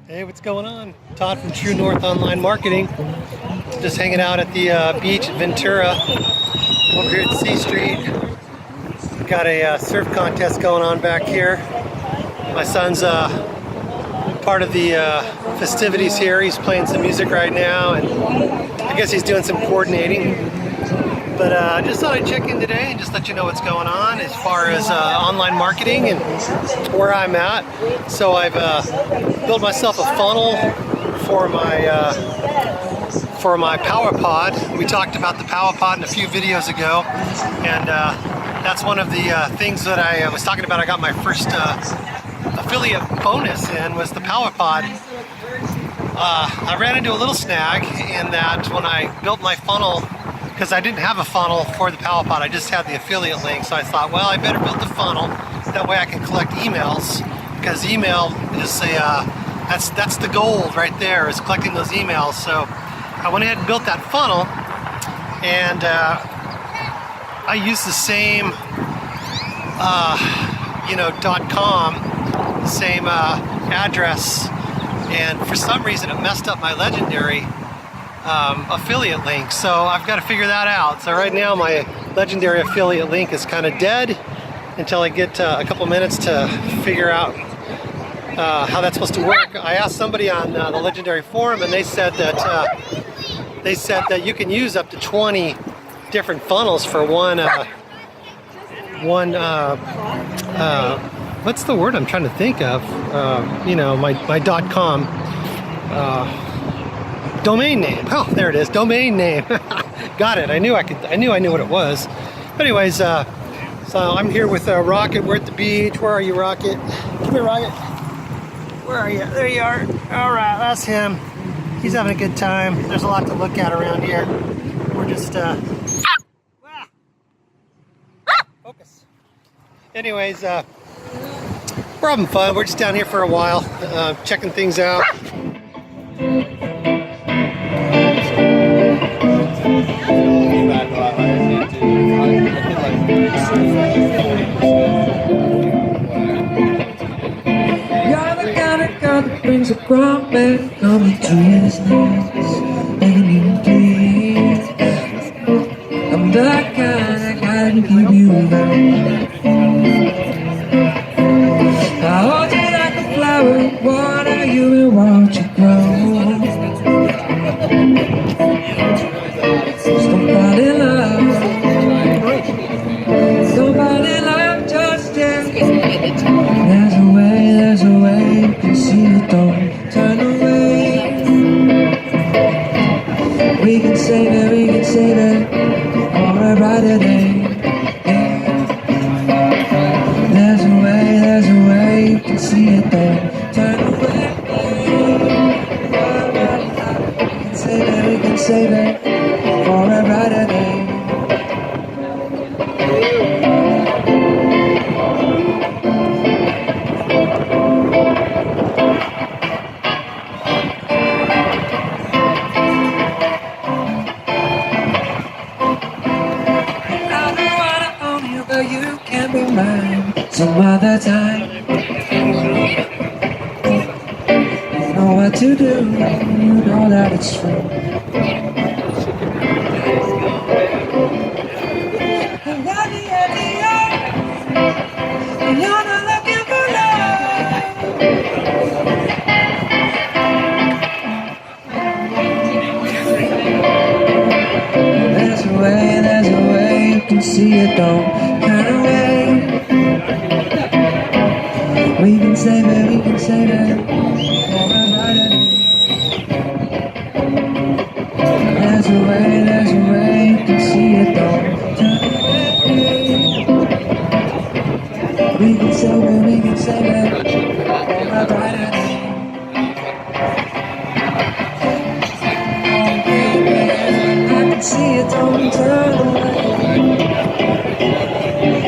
Hey, what's going on? Todd from True North Online Marketing. Just hanging out at the beach at Ventura over here at C Street. Got a surf contest going on back here. My son's part of the festivities here. He's playing some music right now, and I guess he's doing some coordinating. But I just thought I'd check in today and just let you know what's going on as far as online marketing and where I'm at. So I've built myself a funnel for my Power Pod. We talked about the Power Pod in a few videos ago, and that's one of the things that I was talking about. I got my first affiliate bonus in was the Power Pod. I ran into a little snag in that when I built my funnel, because I didn't have a funnel for the Power Pod, I just had the affiliate link. So I thought, well, I better build the funnel. That way I can collect emails, because email is that's the gold right there, is collecting those emails. So I went ahead and built that funnel, and I used the same .com, the same address, and for some reason it messed up my legendary affiliate link. So I've got to figure that out. So right now my legendary affiliate link is kind of dead until I get a couple minutes to figure out how that's supposed to work. I asked somebody on the legendary forum, and they said that you can use up to 20 different funnels for one what's the word I'm trying to think of? My .com domain name. Oh, there it is. Domain name. Got it. I knew I knew what it was. But anyways, so I'm here with Rocket. We're at the beach. Where are you, Rocket? Come here, Rocket. Where are you? There you are. All right, that's him. He's having a good time. There's a lot to look at around here. We're just focus. Anyways, we're having fun. We're just down here for a while, checking things out. Brings a grown man coming to his knees, begging him please. I'm that kind that gotta keep you alive. I hold you like a flower, water you and watch you grow. Somebody love, somebody love just yet. There's a way, you can see it, don't turn away. We can save it for a brighter day. There's a way, you can see it, don't turn away. We can save it for a brighter day. You can be mine some other time. You know what to do, you know that it's true. You're not looking for love. There's a way, you can see it, don't turn away. We can save it for a brighter day. There's a way, you can see it, don't turn away. We can save it for a brighter day. I can see it, don't turn away.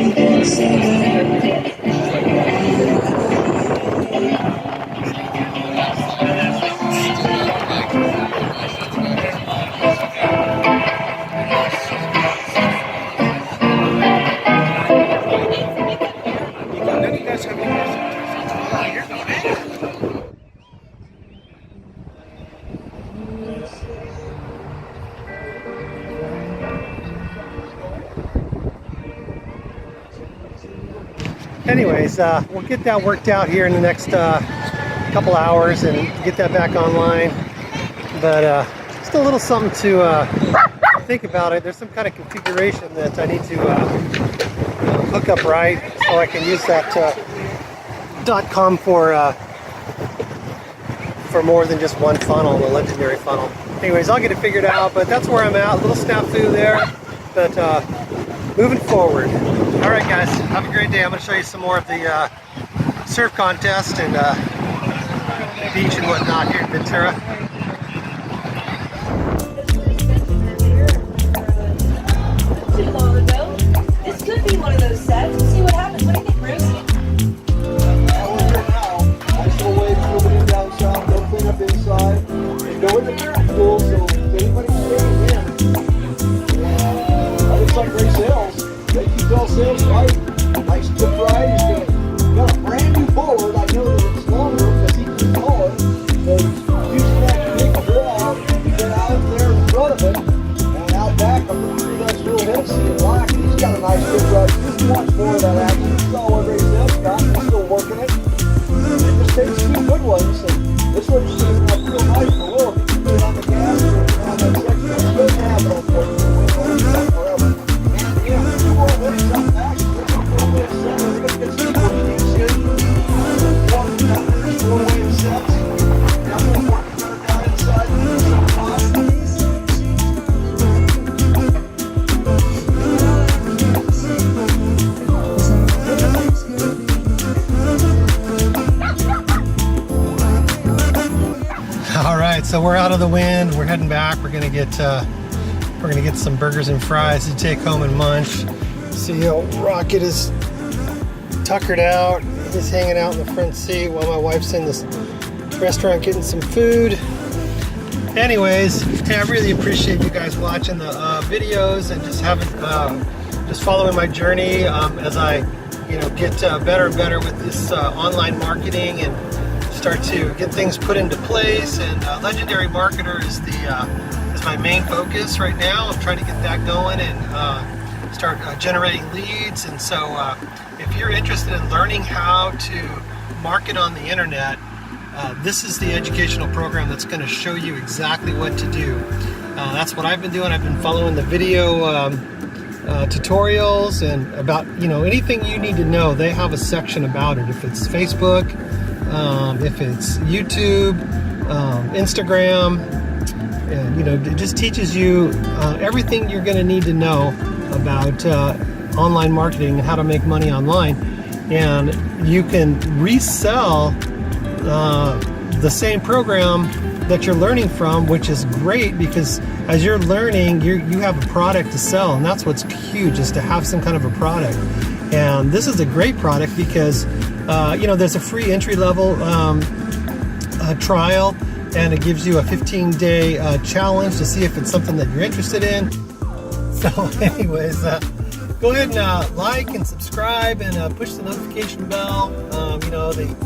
We can save it. anyways, we'll get that worked out here in the next couple hours and get that back online. But just a little something to think about it. There's some kind of configuration that I need to hook up right so I can use that .com for more than just one funnel, the legendary funnel. Anyways, I'll get it figured out, but that's where I'm at. A little snafu there, but moving forward. All right, guys, have a great day. I'm going to show you some more of the surf contest and beach and whatnot here in Ventura. Too long ago. This could be one of those sets. We'll see what happens. What do you think, Bruce? Clean up inside and go in the pool, so anybody staying in. Looks like great sales. They keep all sales right. Nice good ride. He's got a brand new board. I know that it's longer because he keeps going. So he's using that big draw to get out there in front of it. And out back, I'm looking through that little Hennessy in black. He's got a nice good ride. Just much more of that action. You saw what great sales got. He's still working it. It just takes two good ones. This one's just going to feel nice for Will. If you put it on the gas or on that section, it's good to have it on for you. Forever. And yeah, you won't let it come back. You're going to put it in you're going to get some more things in. Water down there, just throw away the sets. Now I'm going to work better down inside. All right, so we're out of the wind. We're heading back. We're gonna get some burgers and fries to take home and munch. See how Rocket is tuckered out. He's hanging out in the front seat while my wife's in this restaurant getting some food. Anyways, hey, I really appreciate you guys watching the videos and just following my journey as I get better and better with this online marketing and start to get things put into place. And Legendary Marketer is my main focus right now. I'm trying to get that going and start generating leads. And so if you're interested in learning how to market on the internet, this is the educational program that's going to show you exactly what to do. That's what I've been doing. I've been following the video tutorials and about anything you need to know. They have a section about it. If it's Facebook, if it's YouTube, Instagram, and it just teaches you everything you're going to need to know about online marketing and how to make money online. And you can resell the same program that you're learning from, which is great because as you're learning, you have a product to sell, and that's what's huge, is to have some kind of a product. And this is a great product because there's a free entry-level trial, and it gives you a 15-day challenge to see if it's something that you're interested in. So anyways, go ahead and like and subscribe and push the notification bell. The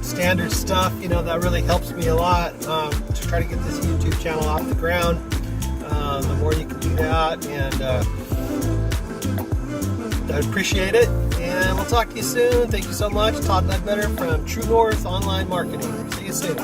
standard stuff, that really helps me a lot to try to get this YouTube channel off the ground. The more you can do that, and I'd appreciate it. And we'll talk to you soon. Thank you so much. Todd Ledbetter from True North Online Marketing. See you soon.